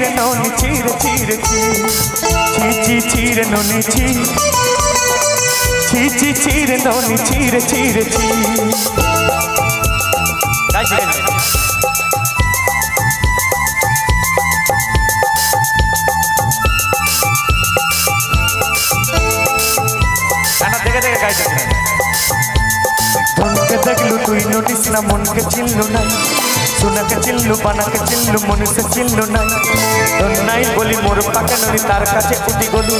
चीर नोनी चीर चीर ची चीर नोनी ची चीर नोनी चीर चीर मन के देखलू तु नोटिस ना मन के चिल्लू ना सुना के चिल्लू बना के चिल्लू मन से चिल्लू ना धन नाई बोली मोर पाके ननी तार काছে उठी गलू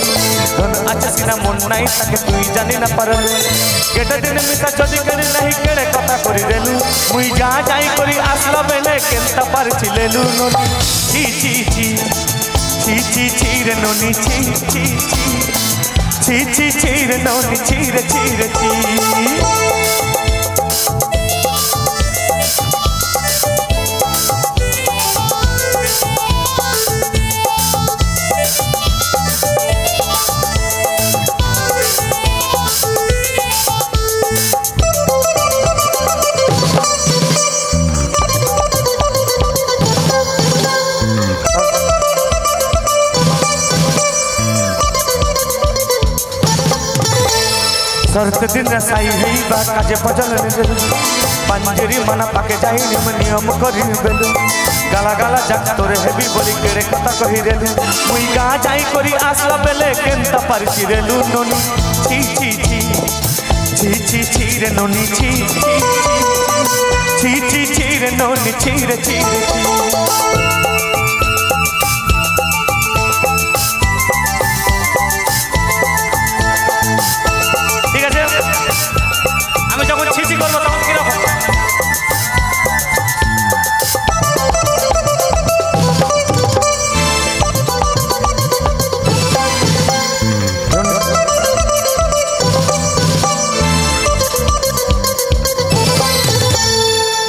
धन अच्छा सिना मन नाई ताके तुई जानी ना पारलू केटा दिन मिसा चोदी करी नहीं केड़े कथा करी देलू मुई जा जाई करी आसला बेले केनता पार छिलेलू नोनी ची ची ची ची ची रे नोनी ची रे नोनी चीर चीर सरते दिन रसाई है बा काजे पजल निजल पंजरी मना पाके जाई निम नियम करी बेलु गाला गाला जाक तोरे हेबी बोली केरे कथा कहि रेलु मुई गा जाई करी आसला बेले केनता पारछि रेलु नोनी ची रे नोनी ची रे नोनी चीर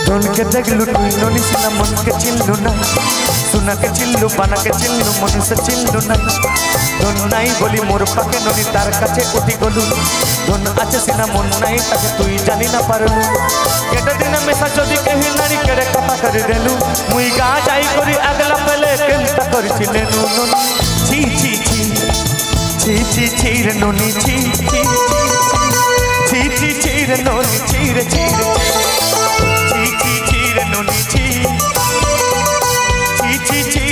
धन के देखलू तु नोनी सिना मन के चिल्लू ना सुना के चिल्लू बना के चिल्लू मन से चिल्लू ना धन नाई बोली मोर पाके नोनी तार काছে उठी गलू धन अच्छा सिना मन नाई ताके तुई जानी ना पारलू केटा दिन मेसा जदी कहि नानी केड़े कथा करि देलू मुई गा जाई करी अगला पले केनता करछिलेनु नोनी ची रे नोनी ची रे नोनी चीर रे नोनी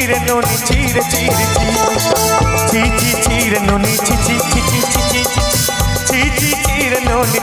रे नोनी चीर रे नोनी रे नोनी